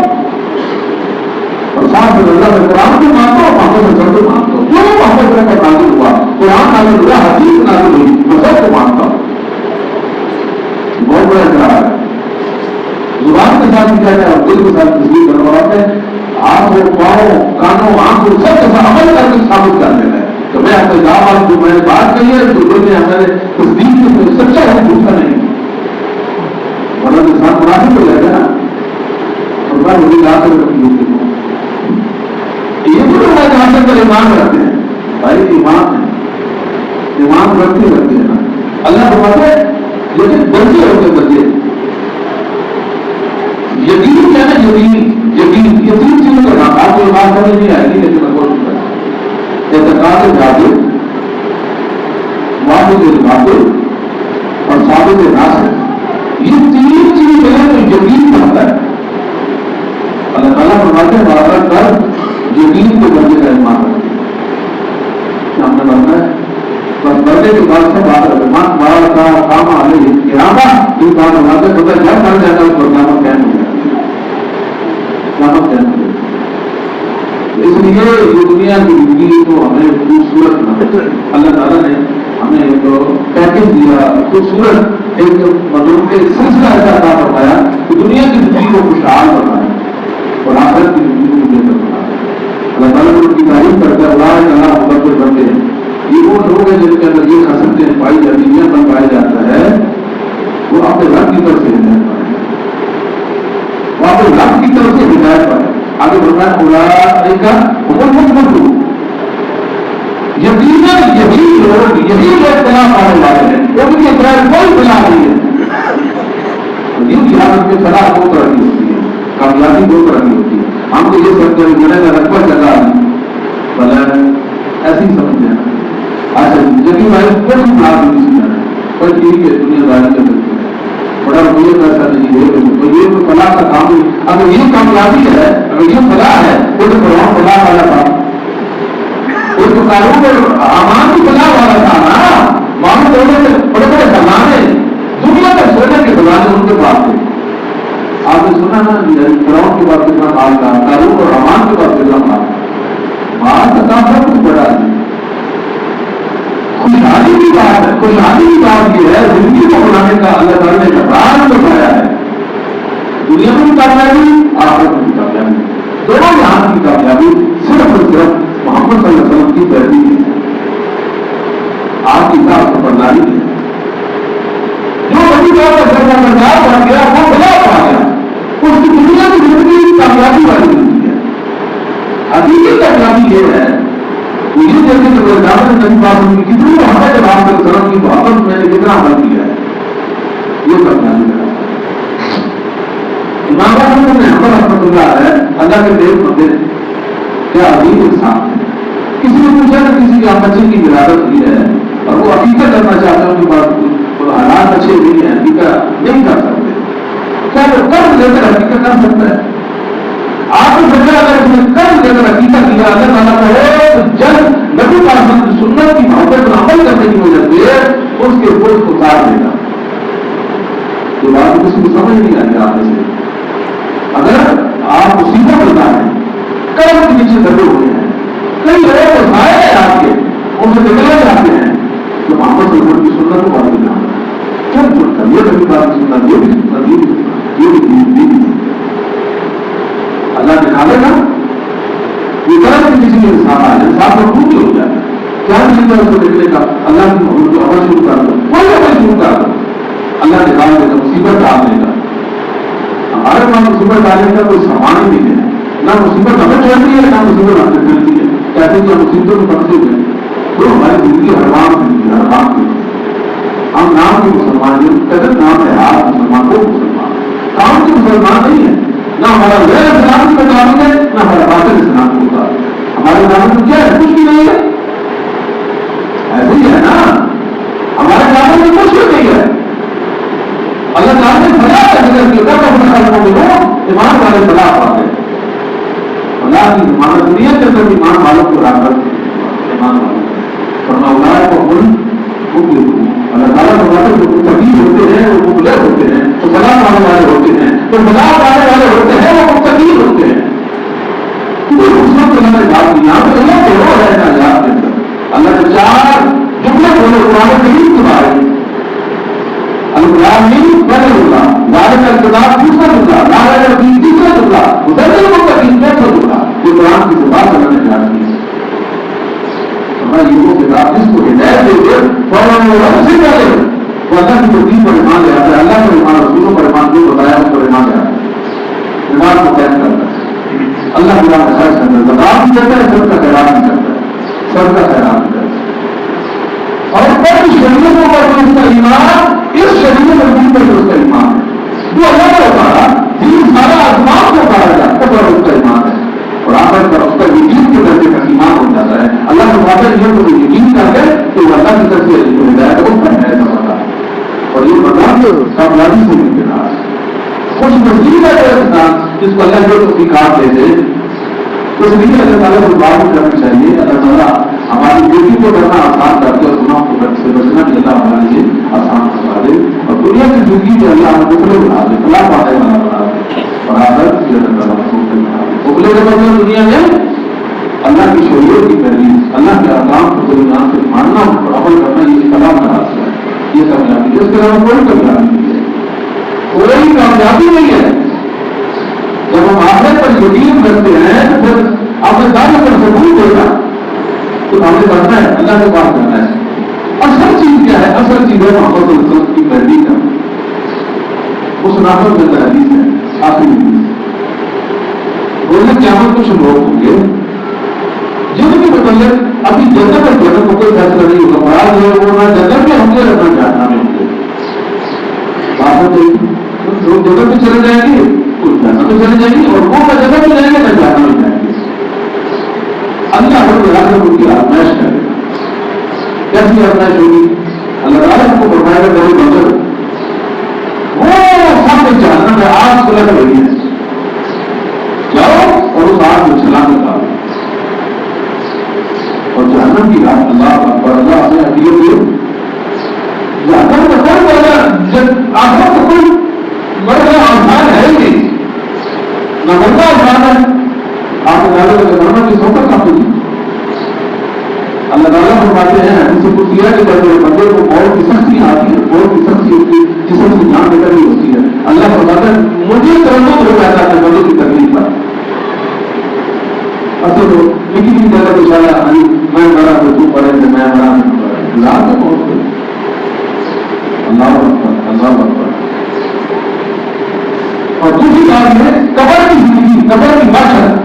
اور ساتھ میں اللہ میں قرآن کو مانتا ہوں، محمد صلی اللہ علیہ وسلم کو مانتا ہوں، جو محمد صلی اللہ علیہ وسلم نازل ہوا، قرآن نازل ہوا، حدیث نازل ہوئی، میں سب کو مانتا ہوں۔ بہت بڑا اقرار ہے، زبان کے ساتھ بھی کہتا ہے اور دل کے ساتھ تصدیق کرنا والا ہے، آنکھوں پاؤں کانوں آنکھوں سب کے ساتھ عمل کر کے ثابت کر دینا ہے کہ میں اپنے دعوت جو میں نے بات کہی ہے جو دل میں ہمارے تصدیق میں سچا ہے، جھوٹا نہیں، ورنہ انسان منافق ہو جائے گا نا، اور میں وہی لا کر یہ بھی لوگ جہاں تک ایمان رکھتے ہیں، بھائی ایمان ہے، ایمان رکھتے ہیں نا، اللہ فرماتے ہیں لیکن درجے ہوتے درجے، یقین کیا نا، یقین چیزوں کا نام آپ کو بات سمجھ نہیں آئے گی لیکن میں کوشش کرتا اعتقاد جادو، واحد باطل اور ثابت ناصر، یہ تین چیز ہے تو یقین بنتا ہے۔ اللہ تعالیٰ فرماتے ہیں بارہ کر یقین کے درجے کا ایمان رکھتے ہیں، ہم نے بننا ہے بس مرنے کے بعد سے بات مارا کا کام آنے یہاں کا انسان بناتے پتہ جب مر جاتا ہے اس پر قیامت قائم ہو جاتی ہے، قیامت قائم ہو جاتی ہے۔ اس لیے یہ دنیا کی زندگی کو ہمیں خوبصورت بنا، اللہ تعالیٰ نے ہمیں ایک پیکج دیا خوبصورت، ایک مطلب ایک سلسلہ ایسا عطا فرمایا کہ دنیا کی زندگی کو خوشحال بنایا اور آخرت کی زندگی کو بہتر بنایا۔ اللہ تعالیٰ کو ان کی تعریف کرتا ہے، اللہ تعالیٰ مقدر بنتے ہیں، یہ وہ لوگ ہیں جن کے اندر یہ خصلتیں پائی جاتی ہیں، بن پایا جاتا ہے، وہ اپنے رب کی طرف سے ہدایت پائے، وہ اپنے رب کی طرف سے ہدایت پائے۔ آگے بڑھنا ہے اولئک هم المفلحون، یقیناً یہی لوگ اطلاع پانے والے ہیں، ان کی اطلاع کوئی بلا نہیں ہے۔ دین کی حالت میں فلاح دو طرح کی ہوتی ہے، کامیابی دو طرح کی ہوتی ہے۔ ہم تو یہ سمجھتے ہیں جڑے کا رقبہ چلا بلا ایسی سمجھ ہیں، اچھا جبھی بھائی کوئی بات نہیں سنا ہے، کوئی ٹھیک ہے دنیا داری کا ملتی ہے، بڑا مجھے پیسہ نہیں ہے تو یہ تو فلاح کا کام نہیں، اگر یہ کامیابی ہے، اگر یہ فلاح ہے وہ تو فرعون فلاح والا تھا، وہ تو قارون اور حامان کی فلاح والا تھا نا، معلوم ہونے سے بڑے بڑے خزانے دنیا میں سونے کے خزانے ان کے پاس تھے۔ آپ نے سنا نا فرعون کے پاس کتنا مال تھا، قارون اور حامان کے پاس کتنا مال تھا، مال کا کام سب کچھ بڑا ہے۔ خوشحالی کی بات ہے، خوشحالی کی بات یہ ہے زندگی کو بنانے کا اللہ تعالیٰ نے راز بتایا ہے، دنیا میں بھی کامیابی آخرت میں بھی کامیابی، دونوں جہان کی کامیابی صرف اور صرف محمد صلی اللہ علیہ وسلم کی پیروی ہے، آپ کی ذات کو برداری ہے۔ جو بڑی بات کا سرمایہ بن گیا وہ بلا پا گیا، اس کی دنیا کی زندگی کامیابی والی زندگی ہے۔ حقیقی کامیابی یہ ہے یہ دیکھیں کہ نبی پاک کی کتنی محبت ہے، آپ کے سلام کی محبت میں نے کتنا عمل کیا ہے، یہ کامیابی ہے۔ امام احمد بن حنبل رحمۃ اللہ ہے، اللہ کے دیو بندے کیا عظیم انسان ہے۔ کسی نے پوچھا کہ کسی کے آپ بچے کی ولادت ہوئی ہے اور وہ عقیقہ کرنا چاہتے ہیں، ان کے پاس حالات اچھے نہیں ہیں، عقیقہ نہیں کر سکتے، کیا وہ قرض لے کر عقیقہ کر سکتا ہے؟ آپ کو سمجھا اگر اس نے قرض لے کر عقیقہ کیا اللہ تعالیٰ کو جلد نبی پاک کی سنت کی محبت پر عمل کرنے کی وجہ سے اس کے بوجھ کو اتار دے گا۔ یہ بات کسی کو سمجھ نہیں آئی آپ سے، اگر آپ مصیبت بتا ہے، قرض کے نیچے دبے ہوئے ہیں، کئی لوگ مسائل ہیں آپ کے ان سے نکلنا چاہتے ہیں، تو محمد صلی اللہ علیہ وسلم کی سنت کو بات کرنا کیوں چھوڑتا ہے؟ یہ نبی پاک کی سنت، یہ بھی سنت، یہ بھی اللہ دکھا دے گا، یہ غلط کسی کے انسان آ جائے، انسان کو خوب ہو جائے، کیا طریقہ اس کو دیکھنے کا؟ اللہ کی محبت کو عمل شروع کر دو، کوئی عمل شروع کر دو، اللہ دکھا دے گا، مصیبت ڈال دے گا۔ ہمارے پاس مصیبت ڈالنے کا کوئی سامان ہی نہیں ہے، نہ مصیبت ہمیں چلتی ہے نہ مصیبت ہم سے چلتی ہے، کہتے ہیں کہ مصیبتوں میں پھنسے ہوئے تو ہماری زندگی حرام زندگی ہے، حرام زندگی۔ ہم نام کے مسلمان جو قدر نام ہے آپ مسلمان کو مسلمان، کام کے مسلمان نہیں ہے، نہ ہمارا غیر اسلام کا تعلق ہے نہ ہمارا باطل اسلام کو تعلق ہے، ہمارے تعلق میں کیا ہے؟ کچھ بھی نہیں ہے، ایسے ہی ہے نا، ہمارے تعلق میں کچھ بھی نہیں ہے۔ اللہ تعالیٰ نے بھلا ذکر کیا تھا ایمان والے بلا پاتے، اللہ کی ضمانت دنیا کے اندر ایمان والوں کو راغب ایمان والوں فرما اللہ کو اللہ تعالیٰ فرماتے جو تقریب ہوتے ہیں وہ مبلغ ہوتے الابراہیم پہلے ہوگا، ذالک الکتاب دوسرا ہوگا، ذالک الدین تیسرا ہوگا، مدرج المتقین چوتھا ہوگا. یہ قرآن کی بات اللہ نے بیان کی. یہ وہ کتاب جس کو ہدایت دے دے فوراً وہ رب سے پہلے وہ اللہ کی تقدیر پر ایمان لے آتا ہے، اللہ پر ایمان، رسولوں پر ایمان، جو بتایا اس پر ایمان لے آتا ہے، ایمان کو قائم کرتا ہے. اللہ کی راہ میں خرچ کرتا ہے، زکات بھی کرتا ہے، سب کا خیرات بھی کرتا ہے، سب کا خیرات بھی کرتا ہے. اور پہلی شریعتوں پر جو اس کا ایمان، اس شریعت پر جو اس کا ایمان ہے، جو اللہ نے اتارا دین سارا آسمان سے اتارا جاتا ہے، پر اس کا ایمان ہے. اور آخر پر اس کا یقین کے درجے کا ایمان ہو جاتا ہے. اللہ کو بات ہے یہ تو یقین کر کے تو اللہ کی طرف سے جو ہدایت ہے وہ ہے ایسا بتا. اور یہ بتا کامیابی سے مل رہا ہے. خوش نصیب ہے انسان جس کو اللہ جو توفیقات دے دے. تو اس لیے اللہ تعالیٰ کو بات کرنی چاہیے. اللہ تعالیٰ ہماری بیٹی کو کرنا آسان کر دے اور گناہوں کو سے بچنا بھی اللہ ہمارے لیے آسان کروا دے. اور دنیا کی زندگی جو اللہ ہمیں ٹکڑے بنا دے، اللہ پاتے بنا دے. اور آخرت کی اللہ تعالیٰ کو ٹکڑے کا مطلب دنیا میں اللہ کی شریعت کی تحریر، اللہ کے احکام کو دل جان سے ماننا اور عمل کرنا، یہ کلام کا حاصل ہے. یہ کامیابی ہے. اس کے علاوہ کوئی کامیابی نہیں ہے، کوئی کامیابی نہیں ہے. جب ہم آخرت پر یقین رکھتے ہیں تو پھر اپنے دعوے پر ضرور دے گا تو ہمیں کرنا ہے، اللہ کے پاس کرنا ہے. اصل چیز کیا ہے؟ اصل چیز ہے محبت رسول کی تحریر کرنا. اس نافذ میں تحریر ہے. آخری حدیث بولنے قیامت کچھ لوگ ہوں گے جن کے متعلق ابھی جنت اور جنت کو کوئی فیصلہ نہیں ہوگا. مراد ہے وہ نہ جنت میں ہوں گے نہ جہنم میں ہوں گے. بات لوگ جنت میں چلے جائیں گے، کچھ جہنم میں چلے جائیں گے، اور وہ نہ جنت میں جائیں گے نہ جہنم میں جائیں گے. اللہ رب العالمین ان کی آزمائش کرے گا. کیسی آزمائش ہوگی؟ اللہ تعالیٰ کو فرمائے گا میرے بندر وہ سب جہنم میں آگ سلگ رہی ہے، جاؤ اور اس آگ میں چھلانگ لگاؤ. اور جہنم کی رات اللہ اکبر، اللہ سے حقیقت دے. جہنم کا کوئی مرنا آخر تو کوئی مرنا آسان ہے ہی نہیں، نہ مرنا آسان ہے. آپ نے ڈالے کہ مرنا کی سوچ کافی نہیں. اللہ تعالیٰ فرماتے ہیں جسے کچھ کیا کہ جب بندے کو بہت کی سختی آتی ہے، بہت کی سختی ہوتی ہے، جسم کی جان نکل رہی ہوتی ہے، اللہ فرماتا ہے مجھے ترنم ہو جاتا ہے بندے کی تکلیف پر. اصل تو لیکن بھی جگہ تو شاید میں مرا تو تو پڑے تھے، میں مرا تو پڑے لا کے پہنچ گئے. اللہ اکبر، اللہ اکبر. اور دوسری بات ہے قبر کی زندگی، قبر کی باشد.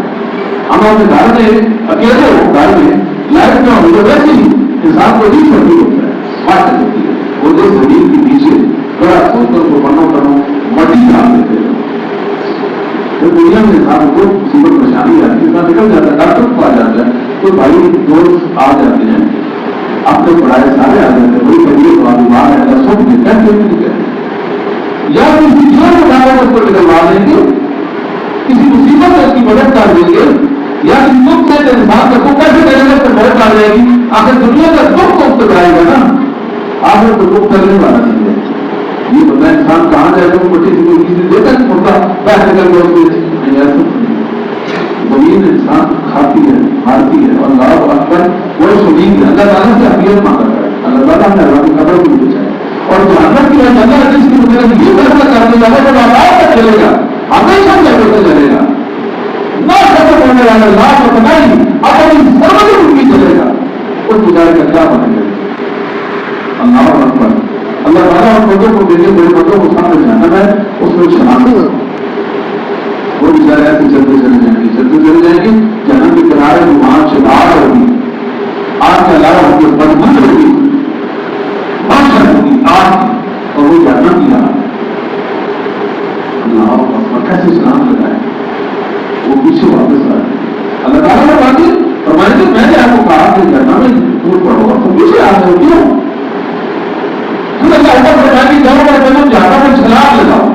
ہم اپنے گھر میں اکیلے ہو، گھر میں لائٹ نہ ہو تو ویسے ہی انسان کو نہیں سردی ہوتا ہے، باشد ہوتی ہے. وہ جو زمین کے پیچھے بڑا سوچ کر کو بنو کرو مٹی ڈال دیتے ہیں. دنیا میں انسان کو مصیبت پریشانی آتی ہے، انسان نکل جاتا ہے، ڈاکٹر کو آ جاتا ہے، تو بھائی دوست آ جاتے ہیں، اپنے پڑھائے سارے آ جاتے ہیں، وہی کریے تو آپ بیمار ہے اللہ سب دیتا ہے. کیوں نہیں کہتے یا کسی جیل میں جانا اس کو نکلوا دیں گے، کسی مصیبت سے اس کی مدد کر دیں گے، یا کسی دکھ سے انسان کا دکھ کیسے کرے گا تو مدد کر جائے گی. آخر دنیا کا دکھ تو اس کو جائے گا نا، آخر تو دکھ کرنے والا نہیں ہے. یہ بتا انسان کہاں جائے گا، مٹی سے کوئی چیز دیتا ہے ہوتا بیٹھ کر کے زمین انسان کھاتی ہے، مارتی ہے. اور اللہ اکبر وہ شدید ہے. اللہ تعالیٰ سے حقیقت مانگا کرے، اللہ تعالیٰ نے اللہ کی قبر کو بھی بچائے. اور جہنم کی وجہ اللہ جس کی وجہ یہ فیصلہ کرنے والا جب آباد تک چلے گا، ہمیشہ جگہ چلے گا، نہ ختم ہونے والا لا ختم نہیں، اپنی سمجھ ان کی چلے گا. اس گزارے کا کیا بنے گا؟ اللہ اکبر. اللہ تعالیٰ اور بندوں کو دیکھے بڑے بندوں کو سامنے جہنم ہے، اس میں شناخت وہ بیچارے ایسے چلتے چلے جائیں گے، چلتے چلے جائیں گے. جہنم کے کنارے میں وہاں سے آگ ہوگی، آگ کے علاوہ ہوگی بدبو ہوگی، باشد ہوگی آگ، اور وہ جہنم کی آگ. اللہ اکبر. کیسے سلام لگائے وہ پیچھے واپس آئے. اللہ تعالیٰ نے بات فرمایا کہ میں نے آپ کو کہا کہ جہنم میں دور پڑو گا تو پیچھے آ جاؤ. کیوں؟ اللہ فرمایا کہ جاؤ میں تم جہنم میں چھلانگ لگاؤ.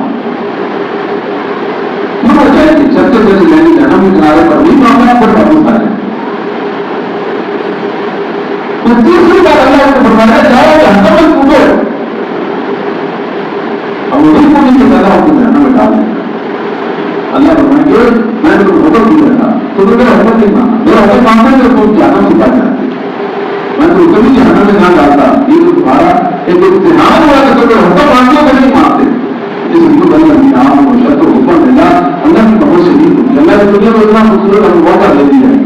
چلتے چلتے جائیں گے جہنم کے کنارے پر نہیں معاملہ پر واپس آ جائیں. تو تیسری بار اللہ کو فرمایا جاؤ جہنم میں کودو. اب وہی کودنے کے زیادہ آپ کو جہنم میں ڈال دیں گا. اللہ فرمائیں گے میں نے تو حکم دیا تھا تو میرا حکم نہیں مانا، میرا حکم مانتا ہے تو جہنم سے بچ جاتے. میں تو کبھی جہنم میں نہ ڈالتا. یہ تو تمہارا ایک امتحان ہوا کہ تمہیں حکم مانتے ہو کہ نہیں مانتے. اس لیے بلّہ عام و شد و حکم اللہ کی بہت شدید ہوتی ہے. اللہ کی دنیا میں اتنا خوبصورت ہمیں موقع دے دیا ہے،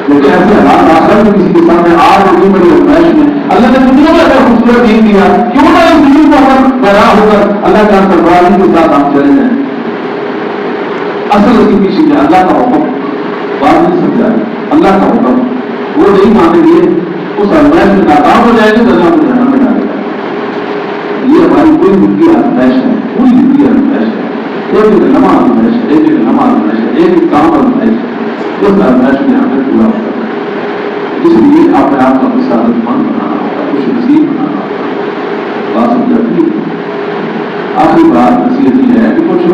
لیکن ایسے حالات آخر میں کسی کے سامنے آج اتنی بڑی آزمائش میں اللہ نے دنیا میں ایسا خوبصورت نہیں دیا، کیوں نہ اس دین کو ہم پیرا ہو کر اللہ کا سربراہی کے ساتھ ہم چلے جائیں. اصل اس کے پیچھے کیا؟ اللہ کا حکم. بات نہیں سمجھا ہے، اللہ کا حکم وہ نہیں مانیں گے، اس آزمائش میں ناکام ہو جائے گے، اللہ کو جہنم میں ڈالے گا. یہ ہماری کوئی زندگی آزمائش ہے، پوری زندگی آزمائش ہے. ایک ایک لمحہ آزمائش ہے، ایک ایک لمحہ آزمائش ہے، ایک ایک کام آزمائش ہے. اس آزمائش میں ہمیں پورا ہوتا ہے. اس لیے اپنے آپ کو سعادت مند بنانا ہوگا، خوش نصیب بنانا ہوگا. بات سمجھاتی ہے. آخری بات نصیحت یہ ہے کہ کچھ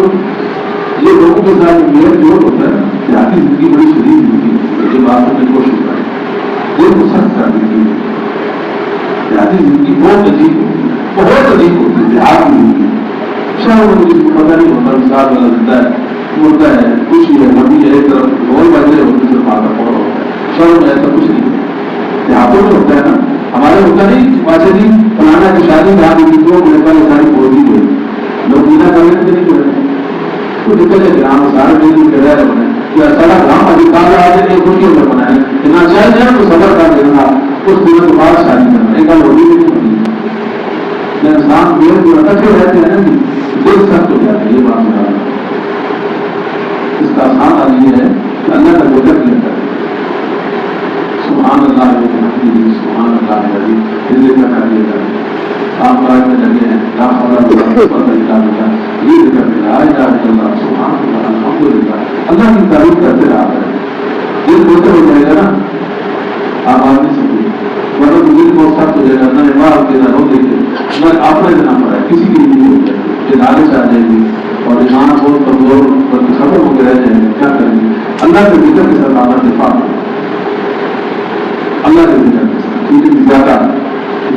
یہ لوگوں کے ساتھ میل جوڑ ہوتا ہے. دیہاتی زندگی بڑی شدید زندگی ہوتی ہے، یہ بات سمجھنے کی کوشش کریں. دل کو سخت کر دیتی ہے. دیہاتی زندگی بہت عجیب ہوتی ہے، بہت عجیب ہوتی ہے دیہات کی زندگی. شہروں میں جس کو پتہ نہیں ہوتا، مثال والا زندہ ہے، ہوتا ہے خوشی ہے، غمی ہے، ایک طرف ڈھول بجے ہوتے صرف ماتا پڑا ہوتا ہے. شہروں میں ایسا کچھ نہیں ہے. دیہاتوں میں ہوتا ہے نا، ہمارے ہوتا نہیں. واچے جی فلانا کی شادی جہاں کی تو میرے پاس ساری پوری ہوئی، لوگ مینا کرنے کے نہیں کرے تو نکل ہے گرام سارے دن کے رہے بنے کہ سارا گرام ادھکار آتے ہیں خوشیوں میں بنائے کہ نہ چاہے جائے تو صبر کر دینا، اس دن کے بعد شادی کرنا. ایک بار ہوگی نہیں ہوتی. انسان دیر جو اکٹھے رہتے ہیں نا جی، دل سخت ہو جاتا ہے. یہ بات ہے. اس کا آسان حال یہ ہے کہ اللہ کا ذکر کیا کرے. سبحان اللہ وبحمدہ، سبحان اللہ العظیم. دل ذکر کر لیا کرے. آپ بات میں لگے ہیں لا حول ولا قوت الا باللہ، یہ ذکر میں لا الہ الا اللہ، سبحان اللہ، الحمدللہ. اللہ کی تعریف کرتے رہا کریں. دل بہتر ہو جائے گا نا. آپ آج نہیں سمجھے ورنہ دل بہت سخت ہو جائے گا. نہ عبادت کے نہ روزے کے نہ اپنے دن پڑا ہے، کسی کی نہیں ہو جائے گی. یہ لالچ آ جائے گی اور ایمان بہت کمزور بلکہ ختم ہو کے رہ جائیں گے. کیا کریں گے؟ اللہ کے ذکر کے ساتھ آپ دفاع کریں. اللہ کے ذکر کے ساتھ کیونکہ زیادہ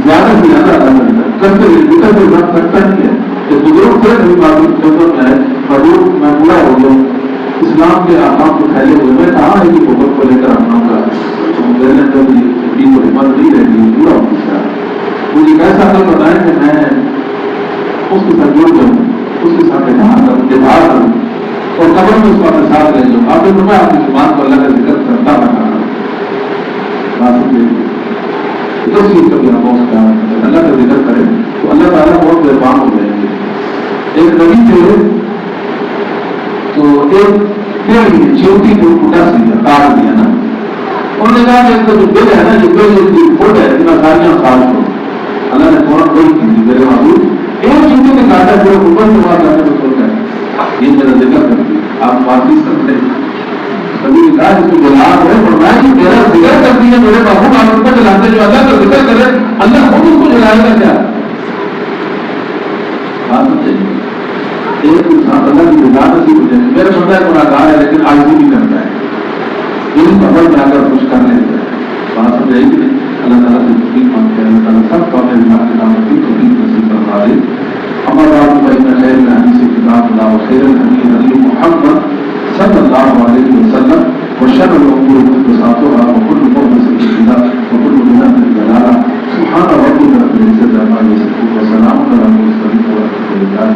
سے زیادہ اللہ کرتے ہیں. ذکر کے ساتھ کرتا ہی ہے کہ بزرگ سے بھی معلوم خدمت میں ہے حضور میں پورا ہو گیا اسلام کے احکام کو پھیلے ہوئے. میں کہاں ہے کہ محبت کو لے کر اپنا کا ہمت نہیں رہتی پورا ہو گیا. مجھے کیسا کل بتائیں کہ میں اس کے ساتھ جڑ جاؤں، اس کے ساتھ اتحاد کروں اور قبر میں اس کا اپنے ساتھ لے جاؤں. آپ نے میں آپ کی زبان کو اللہ کا ذکر کرتا رہا. اس چیز کا بھی آپ اللہ کا ذکر کریں تو اللہ تعالیٰ بہت مہربان ہو جائیں گے. ایک نبی تھے تو ایک پیڑ کی چیوٹی کو اٹھا دیا، کاٹ دیا نا. انہوں نے کہا کہ اس کا جو دل ہے نا، یہ دل فٹ ہے، اتنا ساریاں کاٹ دو. اللہ نے فوراً کوئی کی میرے معبود ایک چیوٹی نے کاٹا پھر اوپر سے وہاں جانے کو سوچا ہے یہ میرا ذکر کر دیا. آپ واپس کرتے کبھی کہا جس کو جلال ہے اور میں جو میرا ذکر کر دیا میرے معبود آپ ان کو جلاتے جو اللہ کا ذکر کرے اللہ خود اس کو جلائے گا. کیا بات سمجھے؟ ایک انسان اللہ کی رضا نصیب ہو جائے. میرا بندہ گناہگار ہے لیکن عاجزی بھی کرتا ہے، دل خبر میں آ کر کچھ کر لیتا ہے. بات سمجھے کہ نہیں؟ اللہ تعالیٰ سے توفیق مانگتے ہیں. اللہ تعالیٰ سب کو اپنے دماغ کے نام کی توفیق نصیب فرما دے. اما بعد فإن خير الحديث كتاب الله وخير الهدي هدي محمد صلى الله عليه وسلم وشر الأمور محدثاتها وكل محدثة بدعة وكل بدعة ضلالة. سبحان ربك رب العزة عما يصفون وسلام على المرسلين والحمد لله